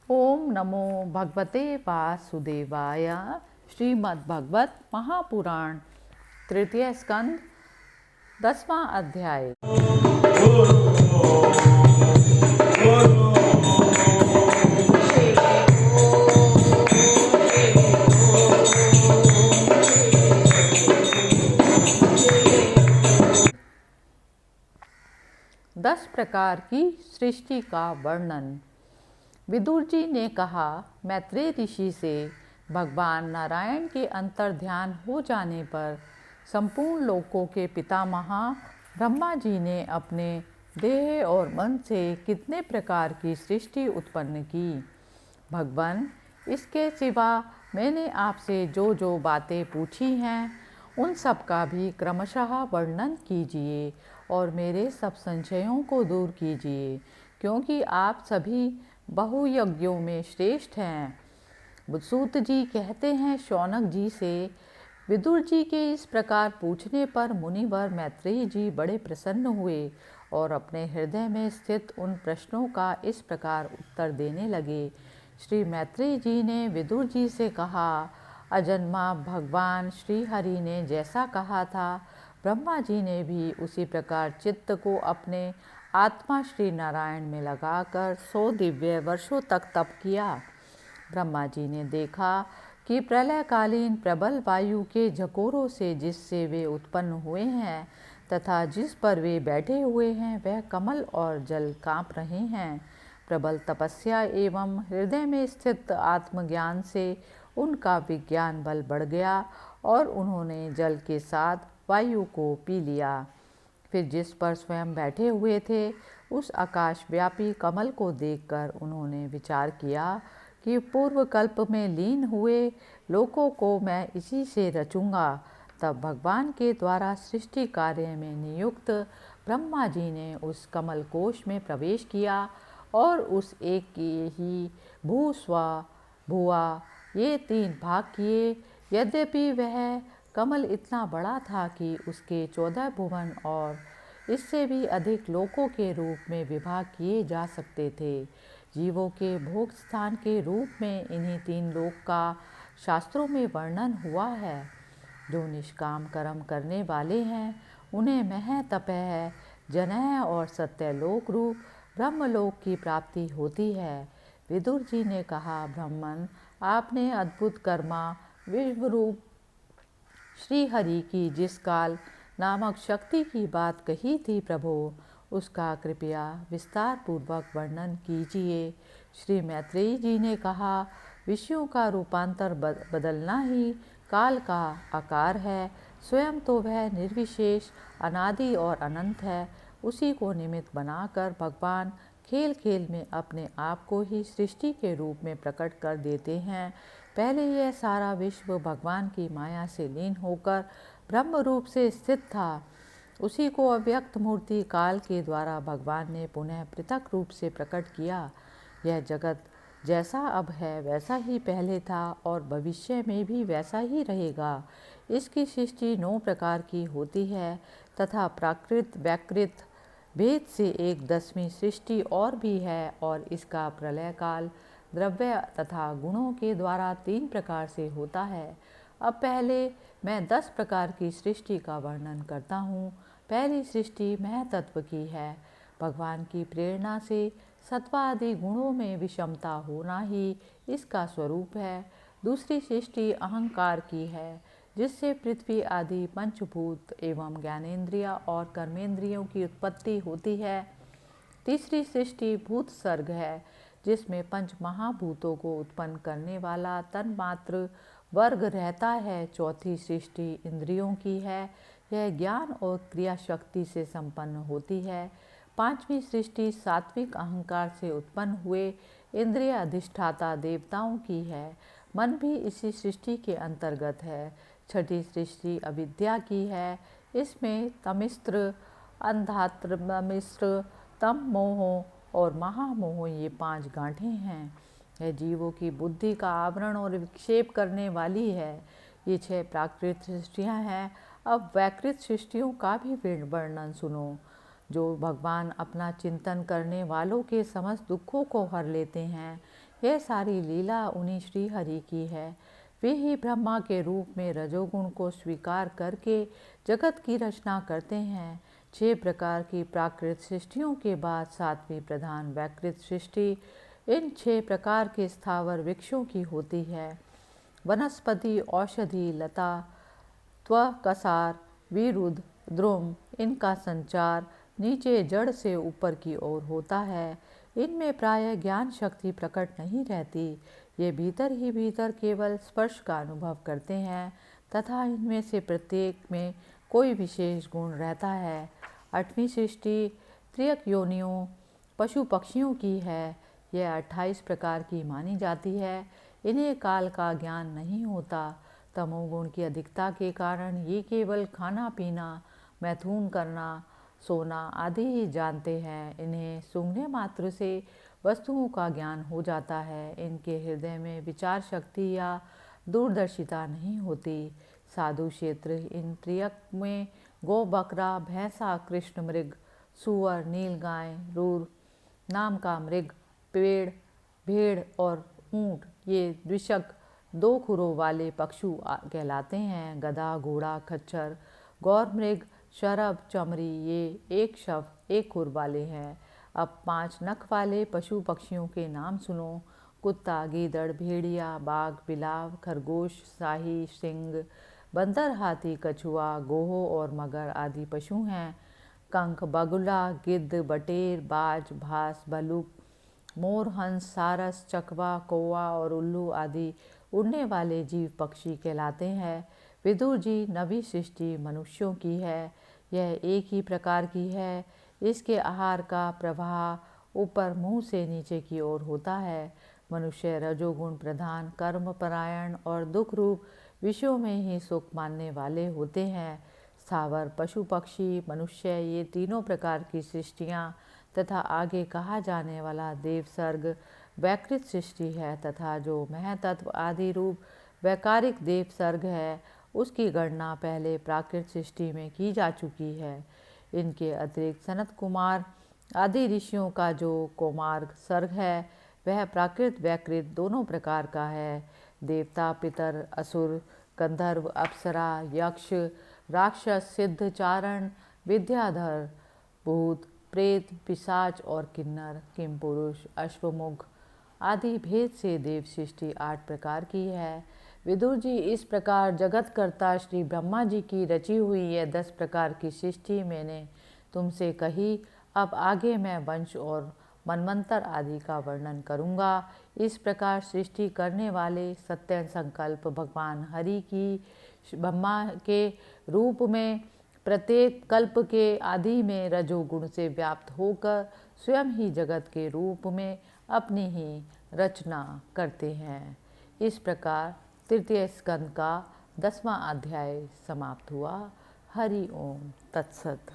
ओम नमो भगवते वासुदेवाय। श्रीमद्भगवत महापुराण तृतीय स्कंद 10वां अध्याय। दस प्रकार की सृष्टि का वर्णन। विदुर जी ने कहा, मैत्रेय ऋषि से भगवान नारायण के अंतर्ध्यान हो जाने पर संपूर्ण लोकों के पितामह ब्रह्मा जी ने अपने देह और मन से कितने प्रकार की सृष्टि उत्पन्न की। भगवान, इसके सिवा मैंने आपसे जो जो बातें पूछी हैं उन सब का भी क्रमशः वर्णन कीजिए और मेरे सब संशयों को दूर कीजिए, क्योंकि आप सभी बहुयज्ञों में श्रेष्ठ हैं। सूत जी कहते हैं, शौनक जी से विदुर जी के इस प्रकार पूछने पर मुनिवर मैत्रेय जी बड़े प्रसन्न हुए और अपने हृदय में स्थित उन प्रश्नों का इस प्रकार उत्तर देने लगे। श्री मैत्रेय जी ने विदुर जी से कहा, अजन्मा भगवान श्री हरि ने जैसा कहा था, ब्रह्मा जी ने भी उसी प्रकार चित्त को अपने आत्मा श्री नारायण में लगाकर 100 दिव्य वर्षों तक तप किया। ब्रह्मा जी ने देखा कि प्रलयकालीन प्रबल वायु के झकोरों से जिससे वे उत्पन्न हुए हैं तथा जिस पर वे बैठे हुए हैं वह कमल और जल काँप रहे हैं। प्रबल तपस्या एवं हृदय में स्थित आत्मज्ञान से उनका विज्ञान बल बढ़ गया और उन्होंने जल के साथ वायु को पी लिया। फिर जिस पर स्वयं बैठे हुए थे उस आकाश व्यापी कमल को देखकर उन्होंने विचार किया कि पूर्व कल्प में लीन हुए लोकों को मैं इसी से रचूंगा। तब भगवान के द्वारा सृष्टि कार्य में नियुक्त ब्रह्मा जी ने उस कमल कोश में प्रवेश किया और उस एक की ही भू स्व भुआ ये 3 भाग किए। यद्यपि वह कमल इतना बड़ा था कि उसके 14 भुवन और इससे भी अधिक लोकों के रूप में विभाग किए जा सकते थे। जीवों के भोग स्थान के रूप में इन्हीं 3 लोक का शास्त्रों में वर्णन हुआ है। जो निष्काम कर्म करने वाले हैं उन्हें मह तपह जनह और सत्यलोक रूप ब्रह्मलोक की प्राप्ति होती है। विदुर जी ने कहा, ब्रह्मन, आपने अद्भुत कर्मा विश्वरूप श्री हरि की जिस काल नामक शक्ति की बात कही थी प्रभो, उसका कृपया विस्तार पूर्वक वर्णन कीजिए। श्री मैत्रेय जी ने कहा, विषयों का रूपांतर बदलना ही काल का आकार है। स्वयं तो वह निर्विशेष अनादि और अनंत है। उसी को निमित्त बनाकर भगवान खेल खेल में अपने आप को ही सृष्टि के रूप में प्रकट कर देते हैं। पहले यह सारा विश्व भगवान की माया से लीन होकर ब्रह्म रूप से स्थित था। उसी को अव्यक्त मूर्ति काल के द्वारा भगवान ने पुनः पृथक रूप से प्रकट किया। यह जगत जैसा अब है वैसा ही पहले था और भविष्य में भी वैसा ही रहेगा। इसकी सृष्टि 9 प्रकार की होती है तथा प्राकृत व्याकृत भेद से एक 10वीं सृष्टि और भी है और इसका प्रलय काल द्रव्य तथा गुणों के द्वारा 3 प्रकार से होता है। अब पहले मैं 10 प्रकार की सृष्टि का वर्णन करता हूँ। पहली सृष्टि महतत्व की है। भगवान की प्रेरणा से सत्वादि गुणों में विषमता होना ही इसका स्वरूप है। दूसरी सृष्टि अहंकार की है, जिससे पृथ्वी आदि पंचभूत एवं ज्ञानेंद्रिय और कर्मेंद्रियों की उत्पत्ति होती है। तीसरी सृष्टि भूत सर्ग है, जिसमें 5 महाभूतों को उत्पन्न करने वाला तन्मात्र वर्ग रहता है। चौथी सृष्टि इंद्रियों की है, यह ज्ञान और क्रिया शक्ति से संपन्न होती है। 5वीं सृष्टि सात्विक अहंकार से उत्पन्न हुए इंद्रिय अधिष्ठाता देवताओं की है, मन भी इसी सृष्टि के अंतर्गत है। छठी सृष्टि अविद्या की है, इसमें तमिस्त्र अंधात्रमिस्त्र तम मोह और महामोह ये 5 गांठें हैं। यह जीवों की बुद्धि का आवरण और विक्षेप करने वाली है। ये 6 प्राकृत सृष्टियाँ हैं। अब वैकृत सृष्टियों का भी वर्णन सुनो। जो भगवान अपना चिंतन करने वालों के समस्त दुखों को हर लेते हैं। यह सारी लीला उन्हीं श्री हरि की है। वे ही ब्रह्मा के रूप में रजोगुण को स्वीकार करके जगत की रचना करते हैं। 6 प्रकार की प्राकृत सृष्टियों के बाद 7वीं प्रधान वैकृत सृष्टि इन 6 प्रकार के स्थावर वृक्षों की होती है। वनस्पति, औषधि, लता, त्वकसार, विरुद्ध, द्रुम, इनका संचार नीचे जड़ से ऊपर की ओर होता है। इनमें प्रायः ज्ञान शक्ति प्रकट नहीं रहती। ये भीतर ही भीतर केवल स्पर्श का अनुभव करते हैं तथा इनमें से प्रत्येक में कोई विशेष गुण रहता है। 8वीं सृष्टि त्रियक योनियों पशु पक्षियों की है। यह 28 प्रकार की मानी जाती है। इन्हें काल का ज्ञान नहीं होता। तमोगुण की अधिकता के कारण ये केवल खाना पीना, मैथुन करना, सोना आदि ही जानते हैं। इन्हें सूंघने मात्र से वस्तुओं का ज्ञान हो जाता है। इनके हृदय में विचार शक्ति या दूरदर्शिता नहीं होती। साधु क्षेत्र इन त्रियक में गौ, बकरा, भैंसा, कृष्ण मृग, सूअर, नीलगाय, रूर नाम का मृग, पेड़, भेड़ और ऊंट ये द्विशक 2 खुरों वाले पक्षु कहलाते हैं। गधा, घोड़ा, खच्चर, गौर मृग, शरभ, चमरी ये एक शव 1 खुर वाले हैं। अब 5 नख वाले पशु पक्षियों के नाम सुनो। कुत्ता, गीदड़, भेड़िया, बाघ, बिलाव, खरगोश, शाही, सिंह, बंदर, हाथी, कछुआ, गोहो और मगर आदि पशु हैं। कंक, बगुला, गिद्ध, बटेर, बाज, भास, भल्लुक, मोर, हंस, सारस, चकवा, कौवा और उल्लू आदि उड़ने वाले जीव पक्षी कहलाते हैं। विदुर जी 9वीं सृष्टि मनुष्यों की है। यह एक ही प्रकार की है। इसके आहार का प्रवाह ऊपर मुंह से नीचे की ओर होता है। मनुष्य रजोगुण प्रधान, कर्म परायण और दुख रूप विषयों में ही सुख मानने वाले होते हैं। स्थावर, पशु पक्षी, मनुष्य ये तीनों प्रकार की सृष्टियाँ तथा आगे कहा जाने वाला देव सर्ग वैकृत सृष्टि है तथा जो महतत्व आदि रूप वैकारिक देव सर्ग है उसकी गणना पहले प्राकृत सृष्टि में की जा चुकी है। इनके अतिरिक्त सनत कुमार आदि ऋषियों का जो कौमार्ग सर्ग है वह प्राकृत वैकृत दोनों प्रकार का है। देवता, पितर, असुर, गंधर्व, अप्सरा, यक्ष, राक्षस, सिद्ध, चारण, विद्याधर, भूत, प्रेत, पिशाच और किन्नर, किमपुरुष, अश्वमुख आदि भेद से देव सृष्टि 8 प्रकार की है। विदुर जी इस प्रकार जगतकर्ता श्री ब्रह्मा जी की रची हुई यह 10 प्रकार की सृष्टि मैंने तुमसे कही। अब आगे मैं वंश और मनवंतर आदि का वर्णन करूँगा। इस प्रकार सृष्टि करने वाले सत्य संकल्प भगवान हरि की ब्रह्मा के रूप में प्रत्येक कल्प के आदि में रजोगुण से व्याप्त होकर स्वयं ही जगत के रूप में अपनी ही रचना करते हैं। इस प्रकार तृतीय स्कंद का 10वां अध्याय समाप्त हुआ। हरि ओम तत्सत।